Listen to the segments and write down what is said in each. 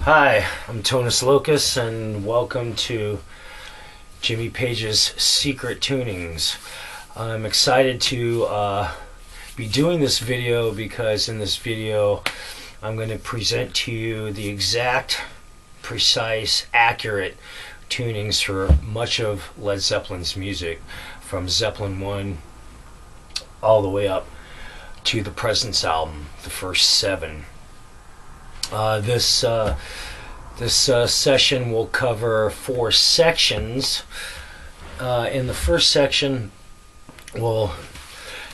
Hi, I'm Tonus Locus, and welcome to Jimmy Page's Secret Tunings. I'm excited to be doing this video because in this video I'm going to present to you the exact, precise, accurate tunings for much of Led Zeppelin's music, from Zeppelin 1 all the way up to the Presence album, the first 7. This session will cover 4 sections. In the first section, we'll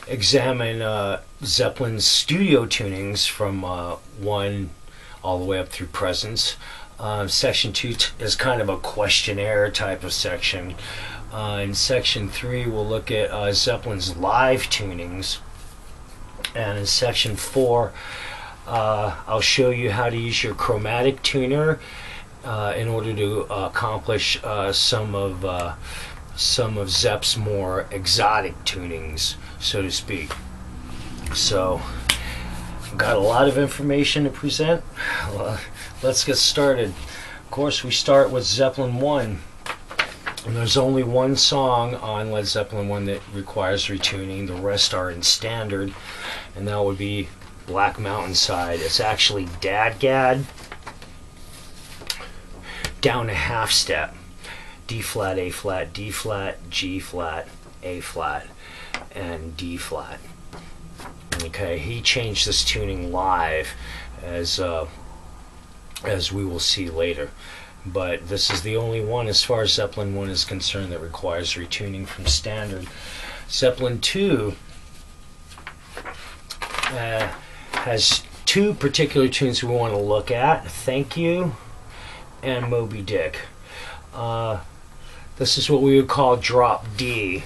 examine Zeppelin's studio tunings from 1 all the way up through Presence. Section 2 is kind of a questionnaire type of section. In Section 3, we'll look at Zeppelin's live tunings. And in Section 4, I'll show you how to use your chromatic tuner in order to accomplish some of Zepp's more exotic tunings, so to speak. So, I've got a lot of information to present. Let's get started. Of course, we start with Zeppelin 1. And there's only one song on Led Zeppelin 1 that requires retuning. The rest are in standard, and that would be Black Mountainside. It's actually Dadgad down a half step. D flat, A flat, D flat, G flat, A flat, and D flat. Okay, he changed this tuning live, as we will see later. But this is the only one, as far as Zeppelin 1 is concerned, that requires retuning from standard. Zeppelin 2 has 2 particular tunes we want to look at: Thank You and Moby Dick. This is what we would call drop D.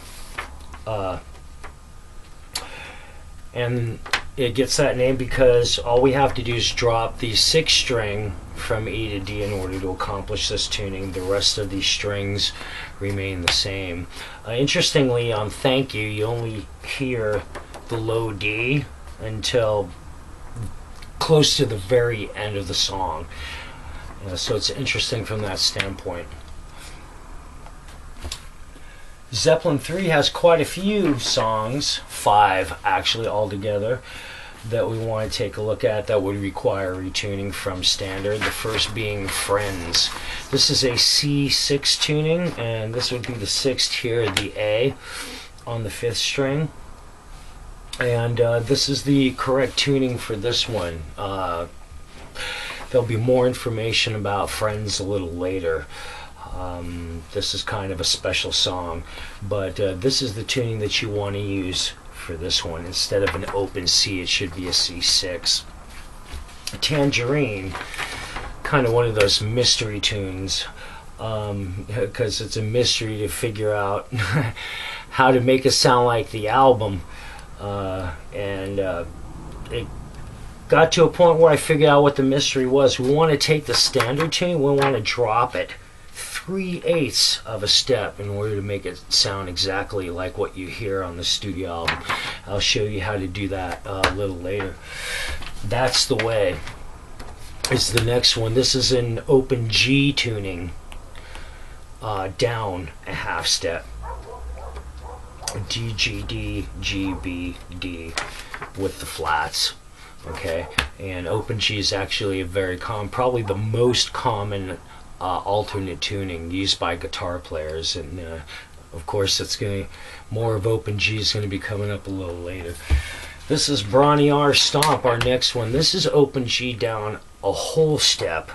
And it gets that name because all we have to do is drop the 6th string from E to D in order to accomplish this tuning. The rest of these strings remain the same. Interestingly, on Thank You, you only hear the low D until close to the very end of the song. So it's interesting from that standpoint. Zeppelin 3 has quite a few songs, 5 actually altogether, that we want to take a look at that would require retuning from standard. The first being Friends. This is a C6 tuning, and this would be the 6th here, the A on the 5th string. And this is the correct tuning for this one. There'll be more information about Friends a little later. This is kind of a special song, but this is the tuning that you want to use for this one. Instead of an open C, it should be a C6. Tangerine, kind of one of those mystery tunes, because it's a mystery to figure out how to make it sound like the album. It got to a point where I figured out what the mystery was. We want to take the standard tune, we want to drop it 3/8 of a step in order to make it sound exactly like what you hear on the studio album. I'll show you how to do that a little later. That's the Way is the next one. This is an open G tuning, down a half step. D, G, D, G, B, D with the flats. Okay, and open G is actually a very common, probably the most common alternate tuning used by guitar players, and of course it's going to, more of open G is going to be coming up a little later. This is Brawny R Stomp, our next one. This is open G down a whole step,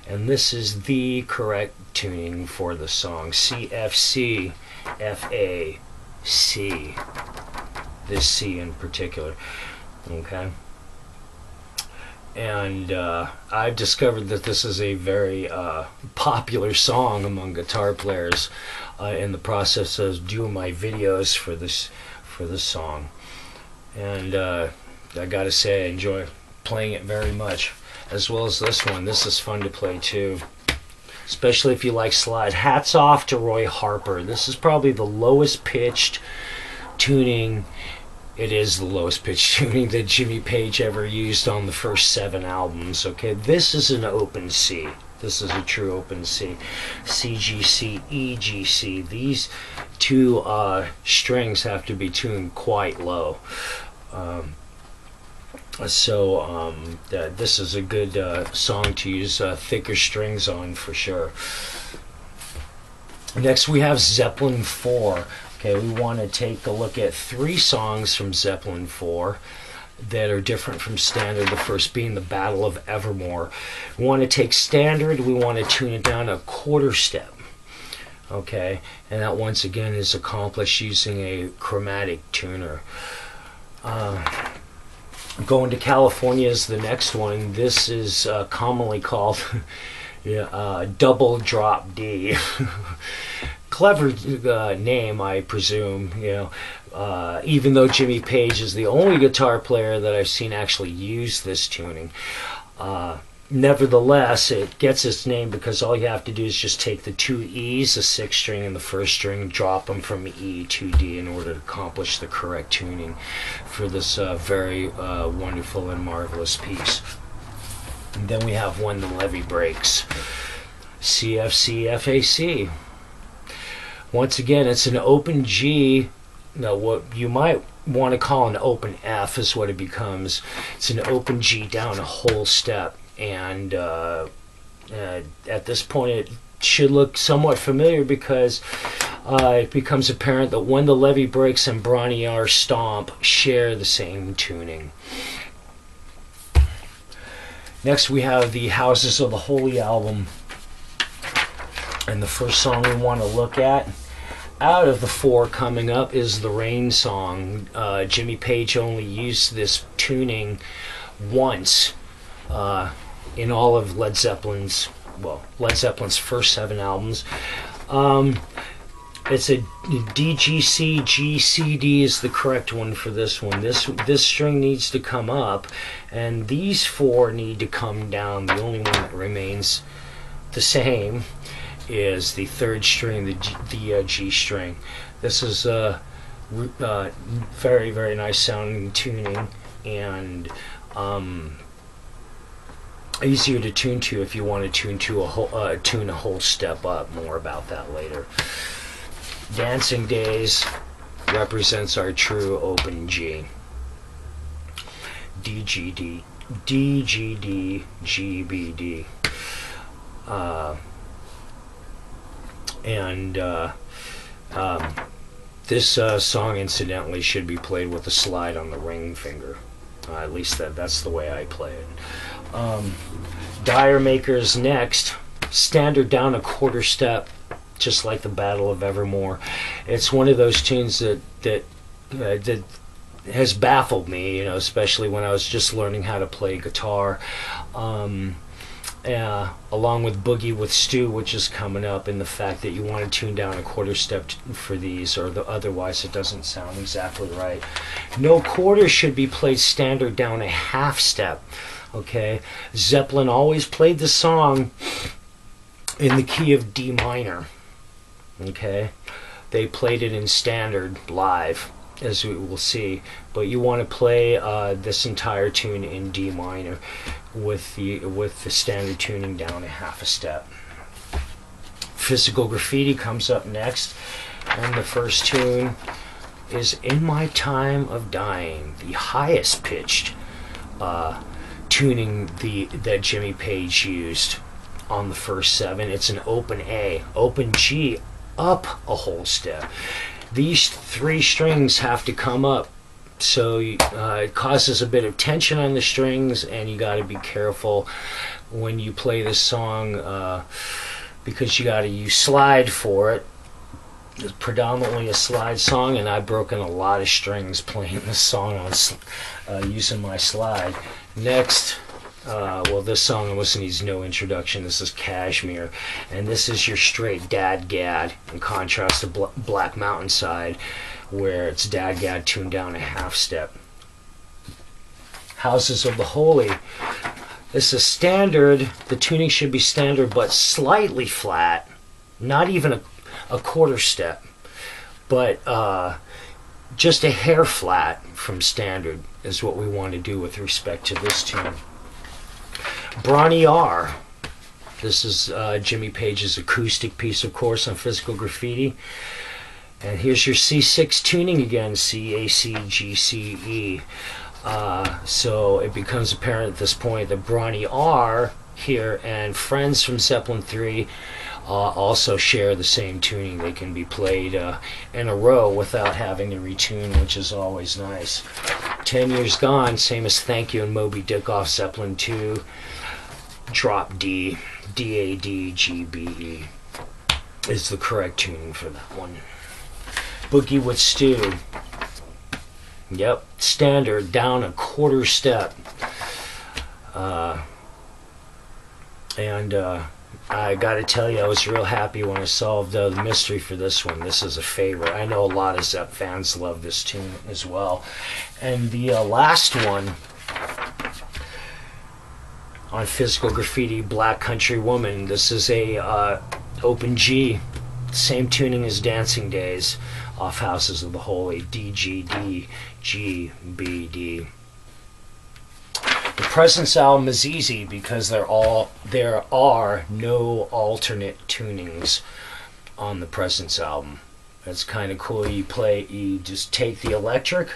and this is the correct tuning for the song. C, F, C, F, A, C. This C in particular. Okay. And I've discovered that this is a very popular song among guitar players in the process of doing my videos for this song. And I gotta say, I enjoy playing it very much, as well as this one. This is fun to play too, especially if you like slide. Hats off to Roy Harper. This is probably the lowest pitched tuning it is the lowest pitch tuning that Jimmy Page ever used on the first 7 albums. Okay, this is an open C. This is a true open C. C, G, C, E, G, C. These two strings have to be tuned quite low. This is a good song to use thicker strings on for sure. Next we have Zeppelin 4. Okay, we want to take a look at 3 songs from Zeppelin 4 that are different from standard. The first being the Battle of Evermore. We want to take standard, we want to tune it down a quarter step. Okay, and that once again is accomplished using a chromatic tuner. Going to California is the next one. This is commonly called double drop D. Clever name, I presume. Even though Jimmy Page is the only guitar player that I've seen actually use this tuning. Nevertheless, it gets its name because all you have to do is just take the 2 E's, the 6th string and the 1st string, drop them from E to D in order to accomplish the correct tuning for this very wonderful and marvelous piece. And then we have When the Levee Breaks. CFC FAC. Once again, it's an open G. Now, what you might want to call an open F is what it becomes. It's an open G down a whole step. And at this point, it should look somewhat familiar because it becomes apparent that When the Levee Breaks and Brawny R Stomp share the same tuning. Next, we have the Houses of the Holy album. And the first song we want to look at out of the 4 coming up is the Rain song. Jimmy Page only used this tuning once in all of Led Zeppelin's first 7 albums. It's a DGC, GCD is the correct one for this one. This string needs to come up, and these 4 need to come down. The only one that remains the same is the 3rd string, the G string. This is a very, very nice sounding tuning, and easier to tune to if you want to tune a whole step up. More about that later. Dancing Days represents our true open G. DGD, DGD, GBD. This song incidentally should be played with a slide on the ring finger. At least that's the way I play it. Dire Makers next. Standard down a quarter step, just like the Battle of Evermore. It's one of those tunes that has baffled me, especially when I was just learning how to play guitar. Along with Boogie with Stu, which is coming up, and the fact that you want to tune down a quarter step for these, or otherwise it doesn't sound exactly right. No quarter should be played standard down a half step. Okay, Zeppelin always played the song in the key of D minor. Okay, they played it in standard live, as we will see, but you want to play this entire tune in D minor with the standard tuning down a half a step. Physical Graffiti comes up next, and the first tune is In My Time of Dying, the highest pitched tuning that Jimmy Page used on the first 7. It's an open A, open G, up a whole step. These 3 strings have to come up, so it causes a bit of tension on the strings, and you got to be careful when you play this song because you got to use slide for it. It's predominantly a slide song, and I've broken a lot of strings playing this song on using my slide. Next, this song needs no introduction. This is Kashmir, and this is your straight dad-gad, in contrast to Black Mountainside, where it's dad-gad tuned down a half step. Houses of the Holy. This is standard. The tuning should be standard, but slightly flat, not even a quarter step. But just a hair flat from standard is what we want to do with respect to this tune. Bronny R. This is Jimmy Page's acoustic piece, of course, on Physical Graffiti. And here's your C6 tuning again, C, A, C, G, C, E. So it becomes apparent at this point that Bronny R here and friends from Zeppelin 3 also share the same tuning. They can be played in a row without having to retune, which is always nice. 10 Years Gone, same as Thank You and Moby Dick off Zeppelin 2. Drop D, D, A, D, G, B, E is the correct tuning for that one. Boogie with Stu. Yep, standard, down a quarter step. And I gotta tell you, I was real happy when I solved the mystery for this one. This is a favorite. I know a lot of Zepp fans love this tune as well. And the last one on Physical Graffiti, Black Country Woman. This is a open G, same tuning as Dancing Days off Houses of the Holy, D, G, D, G, B, D. The Presence album is easy because there are no alternate tunings on the Presence album. That's kind of cool. You just take the electric.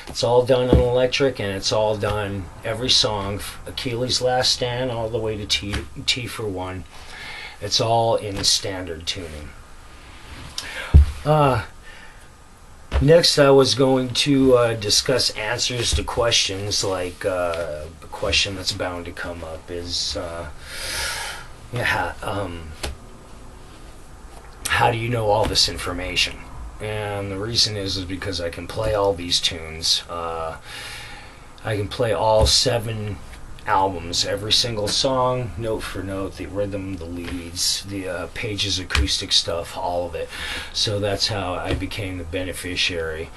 It's all done on electric, and it's all done every song, Achilles' Last Stand all the way to T for One. It's all in standard tuning. Next, I was going to discuss answers to questions. Like a question that's bound to come up is, how do you know all this information? And the reason is because I can play all these tunes. I can play all 7 albums, every single song, note for note, the rhythm, the leads, the Page's acoustic stuff, all of it. So that's how I became the beneficiary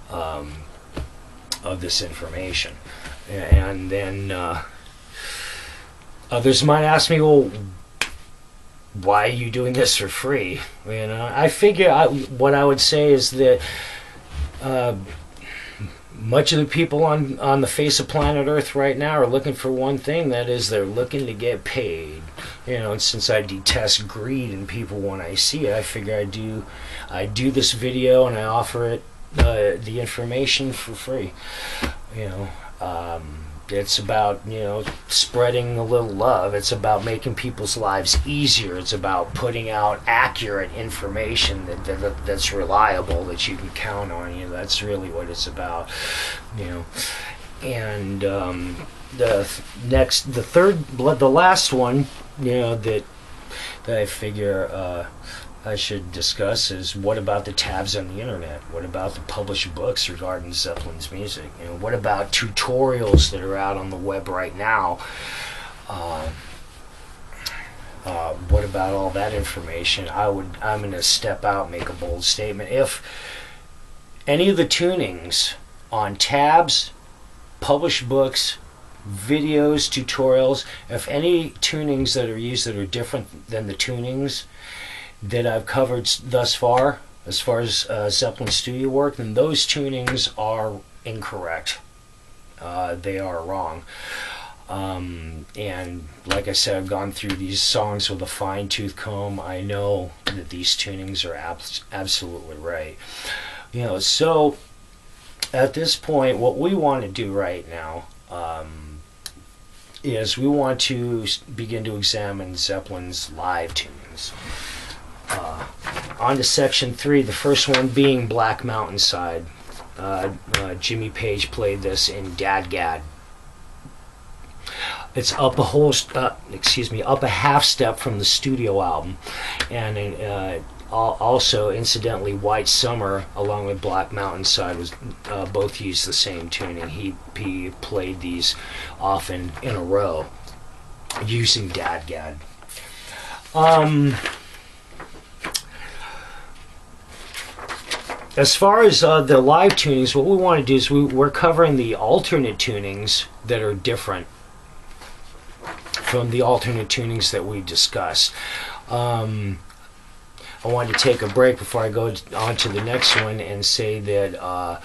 of this information. And then others might ask me, well, why are you doing this for free? You know, I figure what I would say is that much of the people on the face of planet Earth right now are looking for one thing, that is, they're looking to get paid. You know, and since I detest greed in people when I see it, I figure I do this video and I offer it the information for free. You know, it's about, you know, spreading a little love. It's about making people's lives easier. It's about putting out accurate information that's reliable, that you can count on. You know, that's really what it's about. You know, and the last one, you know, that I figure I should discuss is, what about the tabs on the internet? What about the published books regarding Zeppelin's music? You know, what about tutorials that are out on the web right now? What about all that information? I'm going to step out, make a bold statement. If any of the tunings on tabs, published books, videos, tutorials, if any tunings that are used that are different than the tunings that I've covered thus far as Zeppelin studio work, then those tunings are incorrect. They are wrong. And like I said, I've gone through these songs with a fine-tooth comb. I know that these tunings are absolutely right. You know, so at this point, what we want to do right now is we want to begin to examine Zeppelin's live tunings. On to section 3, the first one being Black Mountainside. Jimmy Page played this in Dadgad. It's up a half step from the studio album, and also, incidentally, White Summer along with Black Mountainside was both used the same tuning. He played these often in a row using Dadgad. As far as the live tunings, what we want to do is we're covering the alternate tunings that are different from the alternate tunings that we discussed. I wanted to take a break before I go on to the next one and say that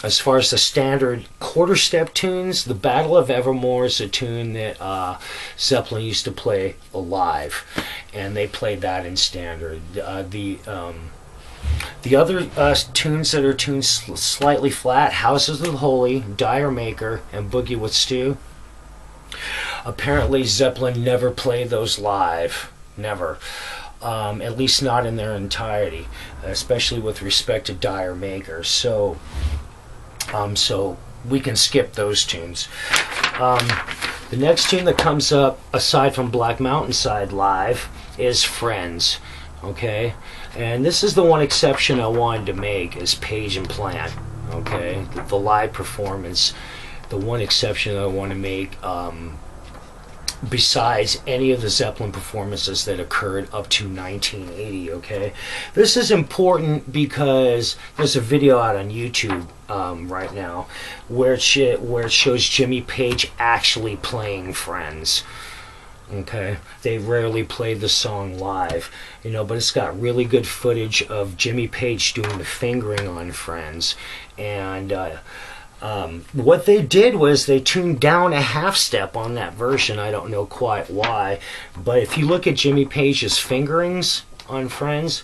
as far as the standard quarter step tunes, the Battle of Evermore is a tune that Zeppelin used to play live, and they played that in standard. The other tunes that are tuned slightly flat, Houses of the Holy, Dire Maker, and Boogie with Stu, apparently Zeppelin never played those live. Never. At least not in their entirety, especially with respect to Dire Maker. So we can skip those tunes. The next tune that comes up, aside from Black Mountainside Live, is Friends. Okay? And this is the one exception I wanted to make, is Page and Plant. Okay? The live performance. The one exception that I want to make, besides any of the Zeppelin performances that occurred up to 1980, okay? This is important because there's a video out on YouTube right now where it shows Jimmy Page actually playing Friends, okay? They rarely play the song live, but it's got really good footage of Jimmy Page doing the fingering on Friends, and what they did was they tuned down a half step on that version. I don't know quite why, but if you look at Jimmy Page's fingerings on Friends,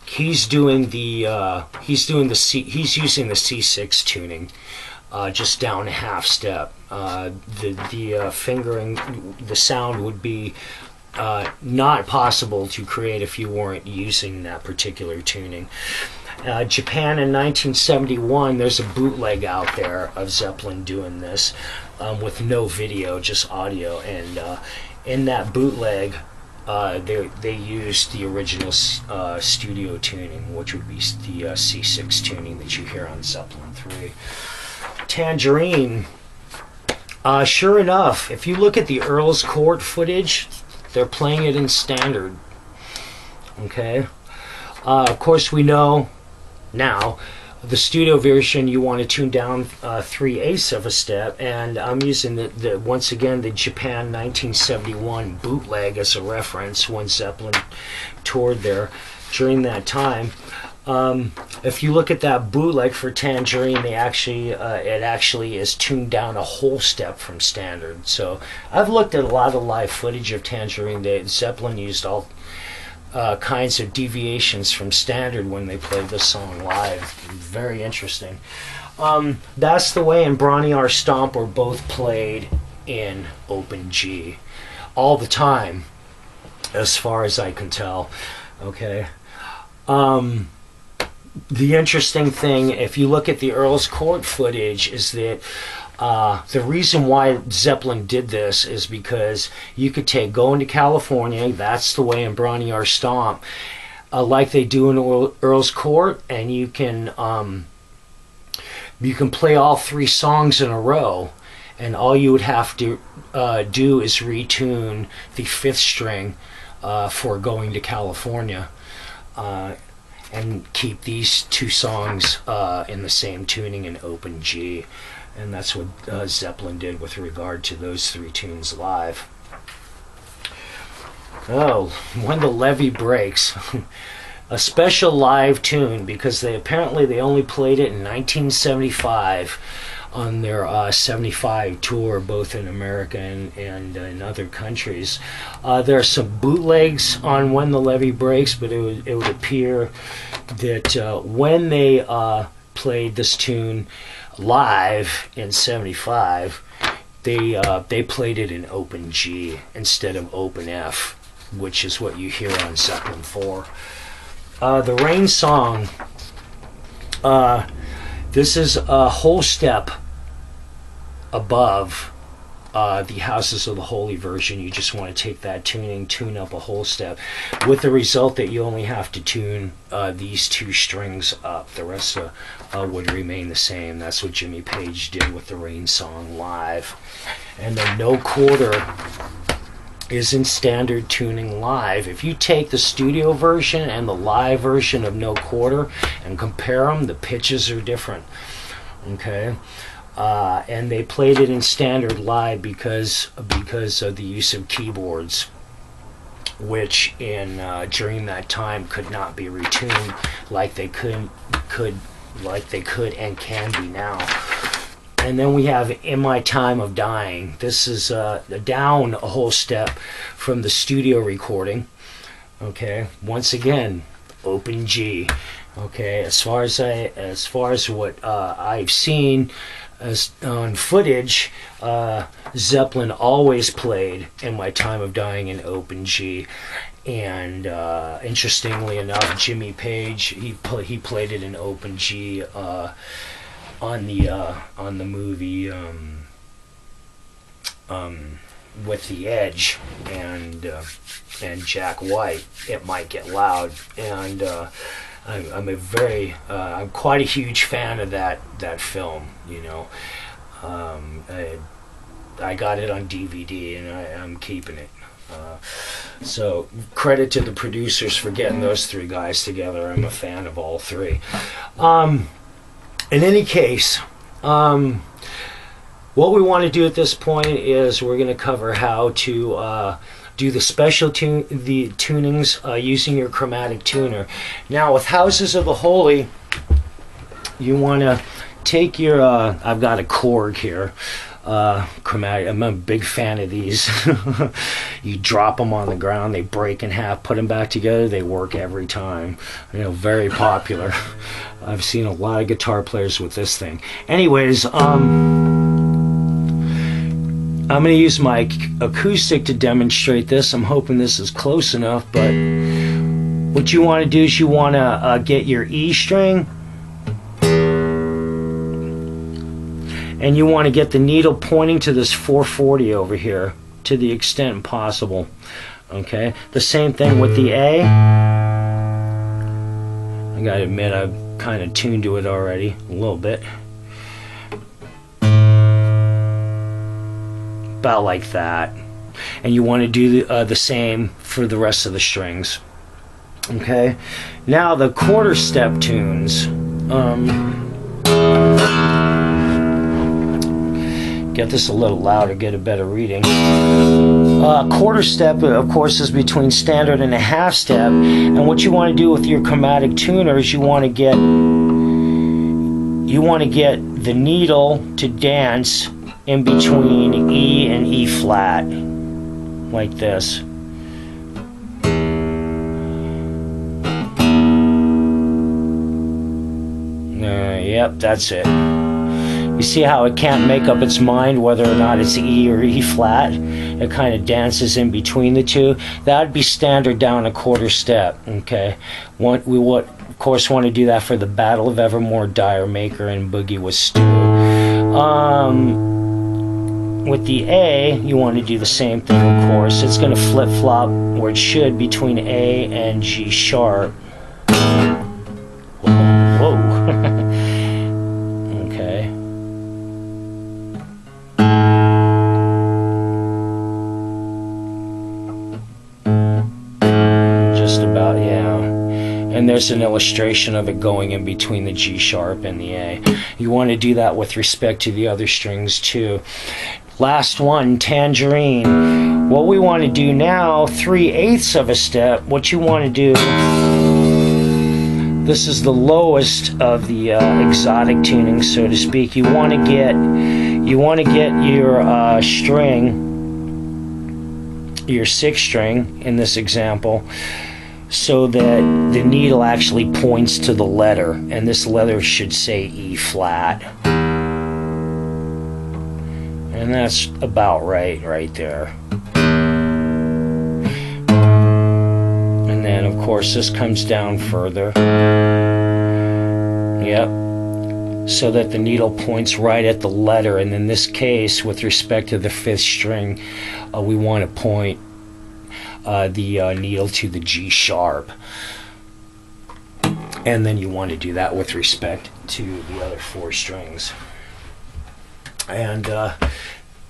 he's using the C6 tuning, just down a half step. The fingering, the sound would be not possible to create if you weren't using that particular tuning. Japan in 1971, there's a bootleg out there of Zeppelin doing this with no video, just audio, and in that bootleg they used the original studio tuning, which would be the C6 tuning that you hear on Zeppelin 3. Tangerine, sure enough, if you look at the Earl's Court footage, they're playing it in standard. Okay, of course we know now the studio version you want to tune down 3/8 of a step, and I'm using the once again the Japan 1971 bootleg as a reference when Zeppelin toured there during that time. If you look at that bootleg for Tangerine, it actually is tuned down a whole step from standard. So I've looked at a lot of live footage of Tangerine. Zeppelin used all kinds of deviations from standard when they played this song live. Very interesting. That's the Way and Brawny R Stomp were both played in open G all the time, as far as I can tell. Okay. The interesting thing, if you look at the Earl's Court footage, is that the reason why Zeppelin did this is because you could take Going to California, That's the Way, and Brawny R Stomp, like they do in Earl's Court, and you can play all three songs in a row, and all you would have to do is retune the fifth string for Going to California, and keep these two songs in the same tuning in open G. And that's what Zeppelin did with regard to those three tunes live. Oh, When the Levee Breaks. A special live tune, because they only played it in 1975 on their 75 tour, both in America and in other countries. There are some bootlegs on When the Levee Breaks, but it would appear that when they played this tune live in 75, they played it in open G instead of open F, which is what you hear on Zeppelin 4. The Rain Song, this is a whole step above the Houses of the Holy version. You just want to take that tune up a whole step, with the result that you only have to tune these two strings up. The rest would remain the same. That's what Jimmy Page did with the Rain Song live. And the No Quarter is in standard tuning live. If you take the studio version and the live version of No Quarter and compare them, the pitches are different. Okay. And they played it in standard live because of the use of keyboards. which in during that time could not be retuned like they could and can be now. And then we have In My Time of Dying. This is down a whole step from the studio recording. Okay, once again, open G. Okay, as far as what I've seen as on footage, Zeppelin always played In My Time of Dying in open G. And interestingly enough, Jimmy Page, he played it in open G on the movie with The Edge and Jack White. It Might Get Loud, and I'm quite a huge fan of that film. You know, I got it on DVD and I'm keeping it. So credit to the producers for getting those three guys together. I'm a fan of all three. In any case, what we want to do at this point is we're going to cover how to do the special tunings using your chromatic tuner. Now, with Houses of the Holy, you want to take your I've got a Korg here, chromatic. I'm a big fan of these. You drop them on the ground, they break in half, put them back together, they work every time. You know, very popular. I've seen a lot of guitar players with this thing. Anyways, I'm going to use my acoustic to demonstrate this. I'm hoping this is close enough, but what you want to do is you want to get your E string, and you want to get the needle pointing to this 440 over here to the extent possible. Okay, the same thing with the A. I gotta admit, I've kind of tuned to it already a little bit. About like that. And you want to do the same for the rest of the strings. Okay, now the quarter step tunes. Get this a little louder, get a better reading. Quarter step, of course, is between standard and a half step. And what you want to do with your chromatic tuner is you want to get the needle to dance in between E and E flat, like this. Yep, that's it. You see how it can't make up its mind whether or not it's E or E flat? It kind of dances in between the two. That would be standard down a quarter step. Okay, we would of course want to do that for the Battle of Evermore, Dire Maker, and Boogie with Stu. With the A, you want to do the same thing, of course. It's going to flip-flop where it should between A and G sharp. Whoa. Okay. Just about, yeah. And there's an illustration of it going in between the G sharp and the A. You want to do that with respect to the other strings too. Last one, Tangerine. What we want to do now, 3/8 of a step. What you want to do, this is the lowest of the exotic tuning, so to speak. You want to get your string, your 6th string in this example, so that the needle actually points to the letter, and this letter should say E flat. And that's about right there. And then, of course, this comes down further. Yep. So that the needle points right at the letter. And in this case, with respect to the 5th string, we want to point the needle to the G sharp. And then you want to do that with respect to the other 4 strings. And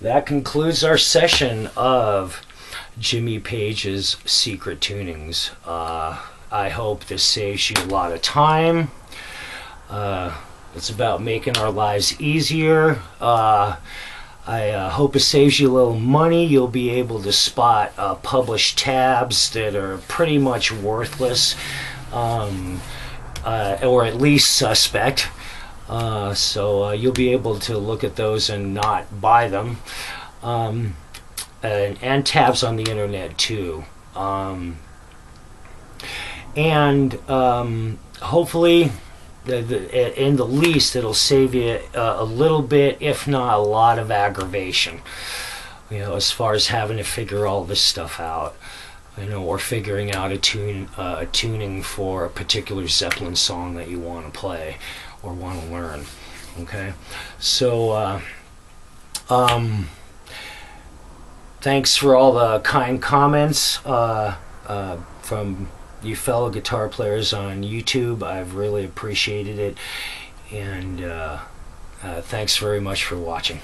that concludes our session of Jimmy Page's Secret Tunings. I hope this saves you a lot of time. It's about making our lives easier. I hope it saves you a little money. You'll be able to spot published tabs that are pretty much worthless, or at least suspect. So you'll be able to look at those and not buy them. And tabs on the internet too. Hopefully, in the least, it'll save you a little bit, if not a lot, of aggravation. As far as having to figure all this stuff out, or figuring out a tuning for a particular Zeppelin song that you want to play or want to learn. Okay, so thanks for all the kind comments from you fellow guitar players on YouTube. I've really appreciated it, and thanks very much for watching.